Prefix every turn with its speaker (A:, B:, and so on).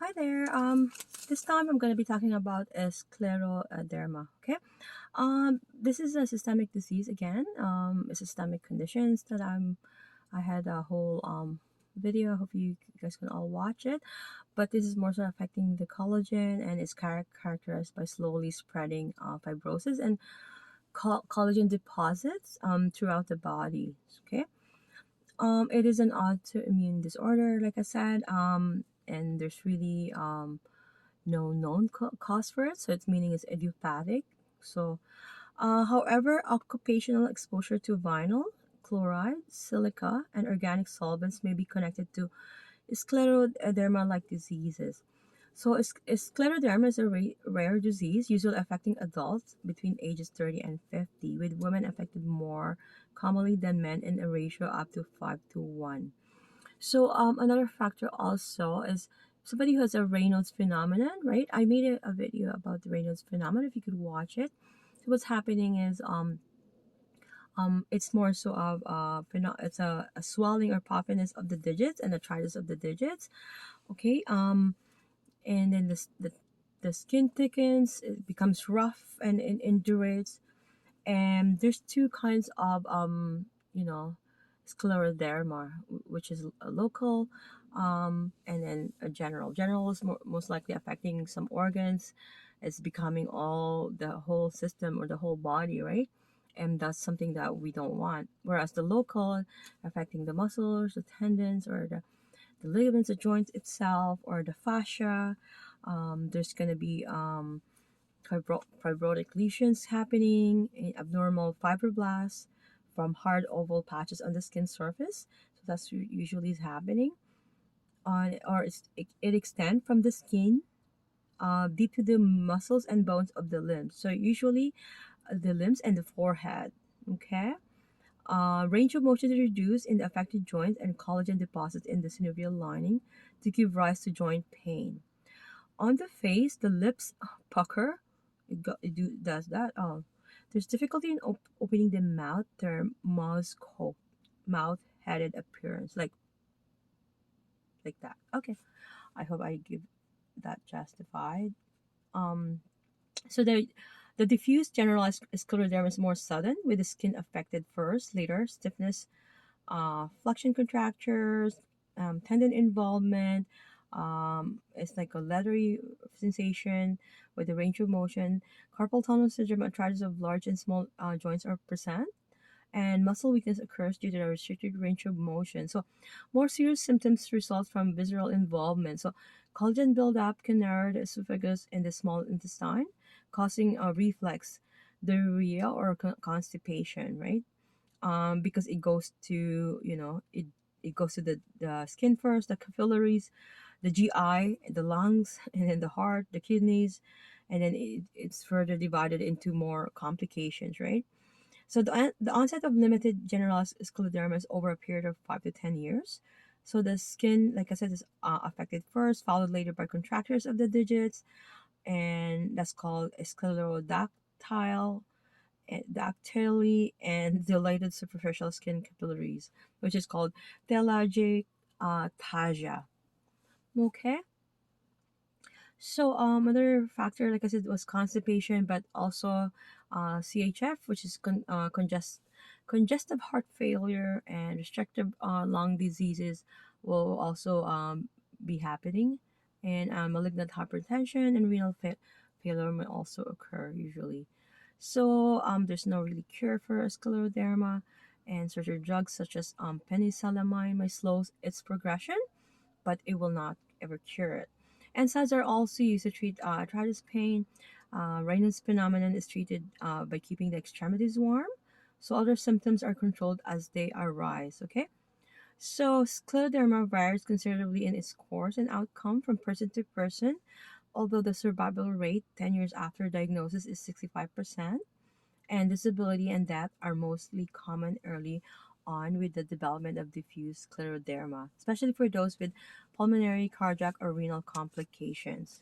A: Hi there. This time I'm going to be talking about scleroderma. Okay. This is a systemic disease again. A systemic conditions that I had a whole video. I hope you guys can all watch it. But this is more so affecting the collagen, and it's characterized by slowly spreading fibrosis and collagen deposits throughout the body. Okay. It is an autoimmune disorder, like I said. And there's really no known cause for it, so its meaning is idiopathic. So, however, occupational exposure to vinyl, chloride, silica, and organic solvents may be connected to scleroderma-like diseases. So, scleroderma is a rare disease, usually affecting adults between ages 30 and 50, with women affected more commonly than men in a ratio up to 5 to 1. So another factor also is somebody who has a Raynaud's phenomenon, right? I made a video about the Raynaud's phenomenon. If you could watch it, so what's happening is it's more so of it's a swelling or puffiness of the digits and arthritis of the digits. Okay. And then the skin thickens, it becomes rough and indurates, and there's two kinds of scleroderma, which is a local, and then a general. General is most likely affecting some organs. It's becoming all the whole system or the whole body, right? And that's something that we don't want. Whereas the local, affecting the muscles, the tendons, or the ligaments, the joints itself, or the fascia. There's going to be fibrotic lesions happening, abnormal fibroblasts from hard oval patches on the skin surface. So that's usually is happening. It extends from the skin deep to the muscles and bones of the limbs. So usually the limbs and the forehead. Okay. Range of motion is reduced in the affected joints and collagen deposits in the synovial lining to give rise to joint pain. On the face, the lips pucker. Does that. Oh, there's difficulty in opening the mouth. Their mouth-headed appearance, like that. Okay, I hope I give that justified. Um, so the diffuse generalized scleroderma is more sudden, with the skin affected first, later stiffness, flexion contractures, tendon involvement. It's like a leathery sensation with the range of motion. Carpal tunnel syndrome, arthritis of large and small joints are present, and muscle weakness occurs due to the restricted range of motion. So, more serious symptoms result from visceral involvement. So, collagen buildup can narrow the esophagus and the small intestine, causing a reflex, diarrhea, or constipation, right? Because it goes to it goes to the skin first, the capillaries, the GI, the lungs, and then the heart, the kidneys, and then it's further divided into more complications, right? So the onset of limited generalized scleroderma is over a period of 5 to 10 years. So the skin, like I said, is affected first, followed later by contractures of the digits, and that's called sclerodactyly, dactyly, and dilated superficial skin capillaries, which is called telangiectasia. Okay. So another factor, like I said, was constipation, but also CHF, which is congestive heart failure, and restrictive lung diseases will also be happening, and malignant hypertension and renal failure may also occur usually. So there's no really cure for scleroderma, and certain drugs such as penicillamine may slow its progression, but it will not ever cure it. NSAIDs are also used to treat arthritis pain. Raynaud's phenomenon is treated by keeping the extremities warm, so other symptoms are controlled as they arise. Okay, so scleroderma varies considerably in its course and outcome from person to person. Although the survival rate 10 years after diagnosis is 65%, and disability and death are mostly common early on with the development of diffuse scleroderma, especially for those with pulmonary, cardiac, or renal complications.